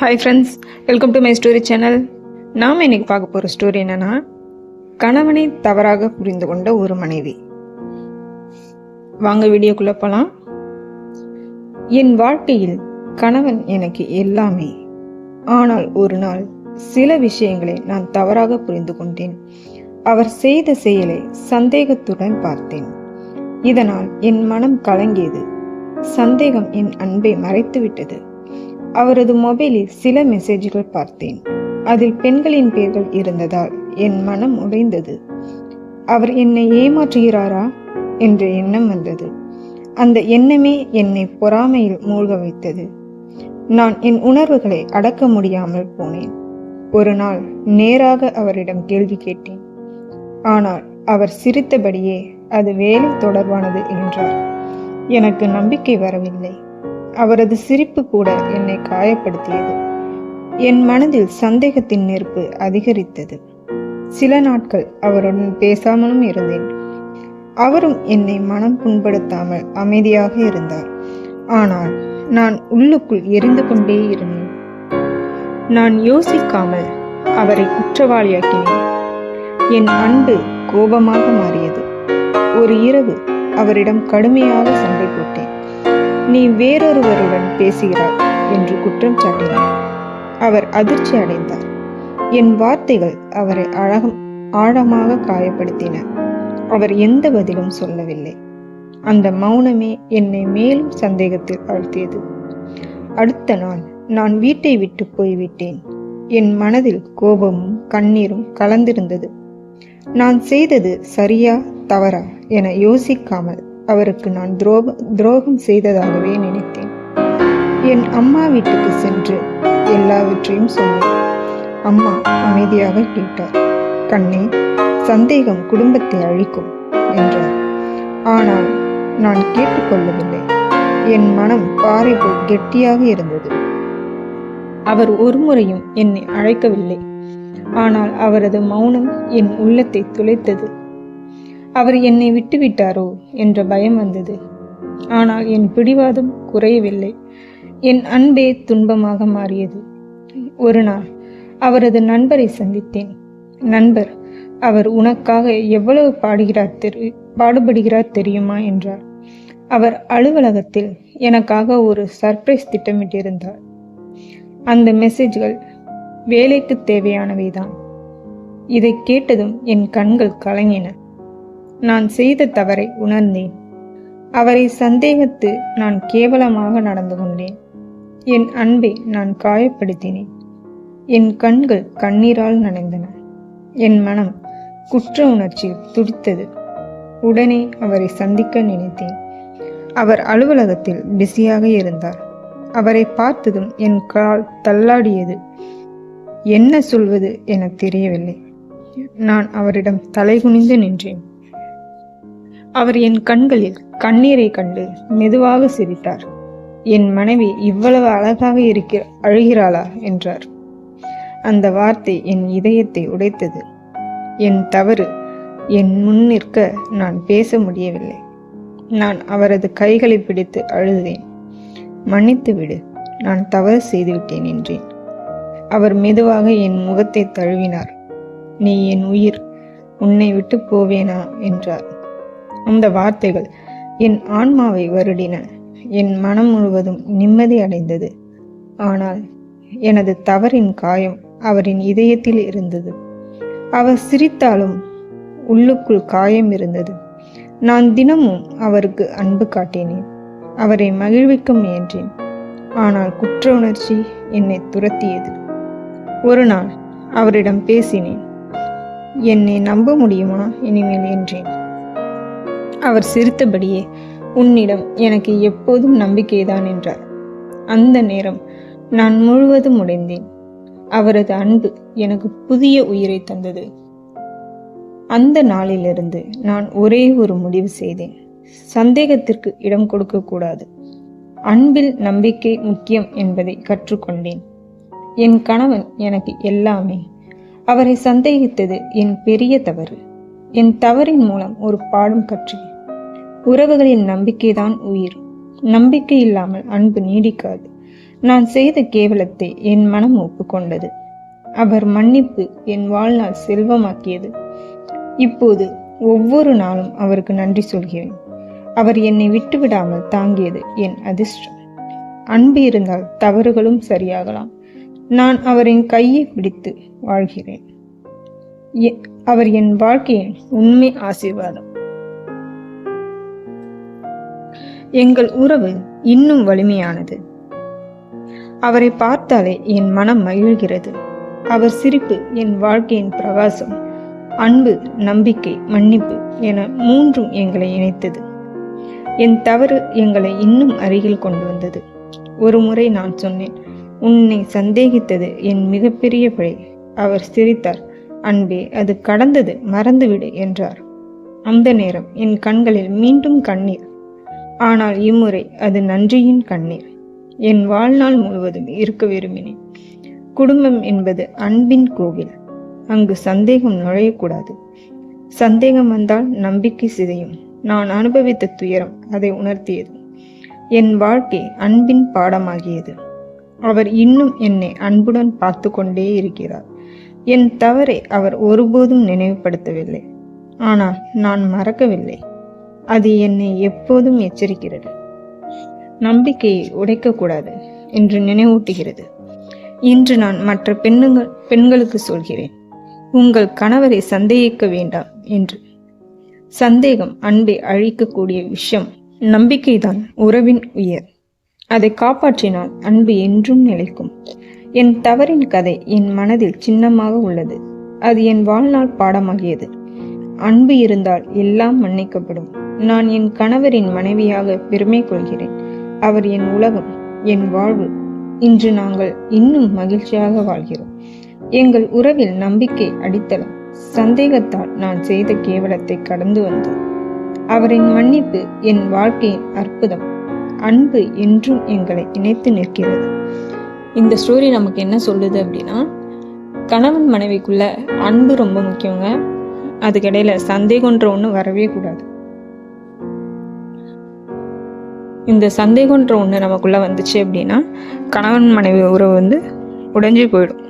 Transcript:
Hi friends, welcome to my story channel. நாம் இன்னைக்கு பார்க்க போகிற ஸ்டோரி என்னன்னா, கணவனை தவறாக புரிந்து கொண்ட ஒரு மனைவி. வாங்க வீடியோக்குள்ள போகலாம். என் வாழ்க்கையில் கணவன் எனக்கு எல்லாமே. ஆனால் ஒரு நாள் சில விஷயங்களை நான் தவறாக புரிந்து கொண்டேன். அவர் செய்த செயலை சந்தேகத்துடன் பார்த்தேன். இதனால் என் மனம் கலங்கியது. சந்தேகம் என் அன்பை மறைத்துவிட்டது. அவரது மொபைலில் சில மெசேஜ்கள் பார்த்தேன். அதில் பெண்களின் பெயர்கள் இருந்ததால் என் மனம் உடைந்தது. அவர் என்னை ஏமாற்றுகிறாரா என்ற எண்ணம் வந்தது. அந்த எண்ணமே என்னை பொறாமையில் மூழ்க வைத்தது. நான் என் உணர்வுகளை அடக்க முடியாமல் போனேன். ஒரு நாள் நேராக அவரிடம் கேள்வி கேட்டேன். ஆனால் அவர் சிரித்தபடியே அது வேலை தொடர்பானது என்றார். எனக்கு நம்பிக்கை வரவில்லை. அவரது சிரிப்பு கூட என்னை காயப்படுத்தியது. என் மனதில் சந்தேகத்தின் நெருப்பு அதிகரித்தது. சில நாட்கள் அவருடன் பேசாமலும் இருந்தேன். அவரும் என்னை மனம் புண்படுத்தாமல் அமைதியாக இருந்தார். ஆனால் நான் உள்ளுக்குள் எரிந்து கொண்டே இருந்தேன். நான் யோசிக்காமல் அவரை குற்றவாளியாக்கினேன். என் அன்பு கோபமாக மாறியது. ஒரு இரவு அவரிடம் கடுமையாக சண்டை போட்டேன். நீ வேறொருவருடன் பேசுகிறாய் என்று குற்றம் சாட்டினார். அவர் அதிர்ச்சி அடைந்தார். என் வார்த்தைகள் அவரை ஆழமாக காயப்படுத்தின. அவர் எந்த பதிலும் சொல்லவில்லை. அந்த மௌனமே என்னை மேலும் சந்தேகத்தில் ஆழ்த்தியது. அடுத்த நாள் நான் வீட்டை விட்டு போய்விட்டேன். என் மனதில் கோபமும் கண்ணீரும் கலந்திருந்தது. நான் செய்தது சரியா தவறா என யோசிக்காமல் அவருக்கு நான் துரோகம் செய்ததாகவே நினைத்தேன். என் அம்மா வீட்டுக்கு சென்று எல்லாவற்றையும் சொன்னேன். அம்மா அமைதியாக கேட்டார். கண்ணே, சந்தேகம் குடும்பத்தை அழிக்கும் என்றார். ஆனால் நான் கேட்டுக்கொள்ளவில்லை. என் மனம் பாறை போல் கெட்டியாக இருந்தது. அவர் ஒருமுறையும் என்னை அழைக்கவில்லை. ஆனால் அவரது மௌனம் என் உள்ளத்தை துளைத்தது. அவர் என்னை விட்டுவிட்டாரோ என்ற பயம் வந்தது. ஆனால் என் பிடிவாதம் குறையவில்லை. என் அன்பே துன்பமாக மாறியது. ஒரு நாள் அவரது நண்பரை சந்தித்தேன். நண்பர், அவர் உனக்காக எவ்வளவு பாடுபடுகிறார் தெரியுமா என்றார். அவர் அலுவலகத்தில் எனக்காக ஒரு சர்ப்ரைஸ் திட்டமிட்டிருந்தார். அந்த மெசேஜ்கள் வேலைக்கு தேவையானவைதான். இதை கேட்டதும் என் கண்கள் கலங்கின. நான் செய்த தவறை உணர்ந்தேன். அவரை சந்தேகித்து நான் கேவலமாக நடந்து கொண்டேன். என் அன்பை நான் காயப்படுத்தினேன். என் கண்கள் கண்ணீரால் நனைந்தன. என் மனம் குற்ற உணர்ச்சியில் துடித்தது. உடனே அவரை சந்திக்க நினைத்தேன். அவர் அலுவலகத்தில் பிஸியாக இருந்தார். அவரை பார்த்ததும் என் கால் தள்ளாடியது. என்ன சொல்வது என தெரியவில்லை. நான் அவரிடம் தலைகுனிந்து நின்றேன். அவர் என் கண்களில் கண்ணீரை கண்டு மெதுவாக சிரித்தார். என் மனைவி இவ்வளவு அழகாக அழுகிறாளா என்றார். அந்த வார்த்தை என் இதயத்தை உடைத்தது. என் தவறு. என் முன் நிற்க நான் பேச முடியவில்லை. நான் அவரது கைகளை பிடித்து அழுதேன். மன்னித்து விடு, நான் தவறு செய்துவிட்டேன் என்றேன். அவர் மெதுவாக என் முகத்தை தழுவினார். நீ என் உயிர், உன்னை விட்டு போவேனா என்றார். அந்த வார்த்தைகள் என் ஆன்மாவை வருடின. என் மனம் முழுவதும் நிம்மதி அடைந்தது. ஆனால் எனது தவறின் காயம் அவரின் இதயத்தில் இருந்தது. அவர் சிரித்தாலும் உள்ளுக்குள் காயம் இருந்தது. நான் தினமும் அவருக்கு அன்பு காட்டினேன். அவரை மகிழ்விக்க முயன்றேன். ஆனால் குற்ற உணர்ச்சி என்னை துரத்தியது. ஒரு நாள் அவரிடம் பேசினேன். என்னை நம்ப முடியுமா இனிமேல் என்றேன். அவர் சிரித்தபடியே, உன்னிடம் எனக்கு எப்போதும் நம்பிக்கைதான் என்றார். அந்த நேரம் நான் முழுவதும் உடைந்தேன். அவரது அன்பு எனக்கு புதிய உயிரை தந்தது. அந்த நாளிலிருந்து நான் ஒரே ஒரு முடிவு செய்தேன். சந்தேகத்திற்கு இடம் கொடுக்க கூடாது. அன்பில் நம்பிக்கை முக்கியம் என்பதை கற்றுக்கொண்டேன். என் கணவன் எனக்கு எல்லாமே. அவரை சந்தேகித்தது என் பெரிய தவறு. என் தவறின் மூலம் ஒரு பாடம் கற்றேன். உறவுகளின் நம்பிக்கைதான் உயிர். நம்பிக்கை இல்லாமல் அன்பு நீடிக்காது. நான் செய்த கேவலத்தை என் மனம் ஒப்புக்கொண்டது. அவர் மன்னிப்பு என் வாழ்நாள் செல்வமாக்கியது. இப்போது ஒவ்வொரு நாளும் அவருக்கு நன்றி சொல்கிறேன். அவர் என்னை விட்டுவிடாமல் தாங்கியது என் அதிர்ஷ்டம். அன்பு இருந்தால் தவறுகளும் சரியாகலாம். நான் அவரின் கையை பிடித்து வாழ்கிறேன். அவர் என் வாழ்க்கையின் உண்மை ஆசீர்வாதம். எங்கள் உறவு இன்னும் வலிமையானது. அவரை பார்த்தாலே என் மனம் மகிழ்கிறது. அவர் சிரிப்பு என் வாழ்க்கையின் பிரகாசம். அன்பு, நம்பிக்கை, மன்னிப்பு என மூன்றும் எங்களை இணைத்தது. என் தவறு எங்களை இன்னும் அருகில் கொண்டு வந்தது. ஒரு முறை நான் சொன்னேன், உன்னை சந்தேகித்தது என் மிகப்பெரிய பிழை. அவர் சிரித்தார். அன்பே, அது கடந்தது, மறந்துவிடு என்றார். அந்த நேரம் என் கண்களில் மீண்டும் கண்ணீர். ஆனால் இம்முறை அது நன்றியின் கண்ணீர். என் வாழ்நாள் முழுவதும் இருக்க விரும்பினேன். குடும்பம் என்பது அன்பின் கோவில். அங்கு சந்தேகம் நுழையக்கூடாது. சந்தேகம் வந்தால் நம்பிக்கை சிதையும். நான் அனுபவித்த துயரம் அதை உணர்த்தியது. என் வாழ்க்கை அன்பின் பாடமாகியது. அவர் இன்னும் என்னை அன்புடன் பார்த்து கொண்டே இருக்கிறார். என் தவறை அவர் ஒருபோதும் நினைவுபடுத்தவில்லை. ஆனால் நான் மறக்கவில்லை. அது என்னை எப்போதும் எச்சரிக்கிறது. நம்பிக்கையை உடைக்கக்கூடாது என்று நினைவூட்டுகிறது. இன்று நான் மற்ற பெண்களுக்கு சொல்கிறேன், உங்கள் கணவரை சந்தேகிக்க வேண்டாம் என்று. சந்தேகம் அன்பை அழிக்கக்கூடிய விஷயம். நம்பிக்கைதான் உறவின் உயர். அதை காப்பாற்றினால் அன்பு என்றும் நிலைக்கும். என் தவறின் கதை என் மனதில் சின்னமாக உள்ளது. அது என் வாழ்நாள் பாடமாகியது. அன்பு இருந்தால் எல்லாம் மன்னிக்கப்படும். நான் என் கணவரின் மனைவியாக பெருமை கொள்கிறேன். அவர் என் உலகம், என் வாழ்வு. இன்று நாங்கள் இன்னும் மகிழ்ச்சியாக வாழ்கிறோம். எங்கள் உறவில் நம்பிக்கை அடித்தளம். சந்தேகத்தால் நான் செய்த கேவலத்தை கடந்து வந்தோம். அவரின் மன்னிப்பு என் வாழ்க்கையின் அற்புதம். அன்பு என்றும் எங்களை இணைத்து நிற்கிறது. இந்த ஸ்டோரி நமக்கு என்ன சொல்லுது அப்படின்னா, கணவன் மனைவிக்குள்ள அன்பு ரொம்ப முக்கியங்க. அதுக்கிடையில சந்தேகன்ற ஒன்று வரவே கூடாது. இந்த சந்தேகன்ற ஒன்று நமக்குள்ள வந்துச்சு அப்படின்னா கணவன் மனைவி உறவு உடைஞ்சு போயிடும்.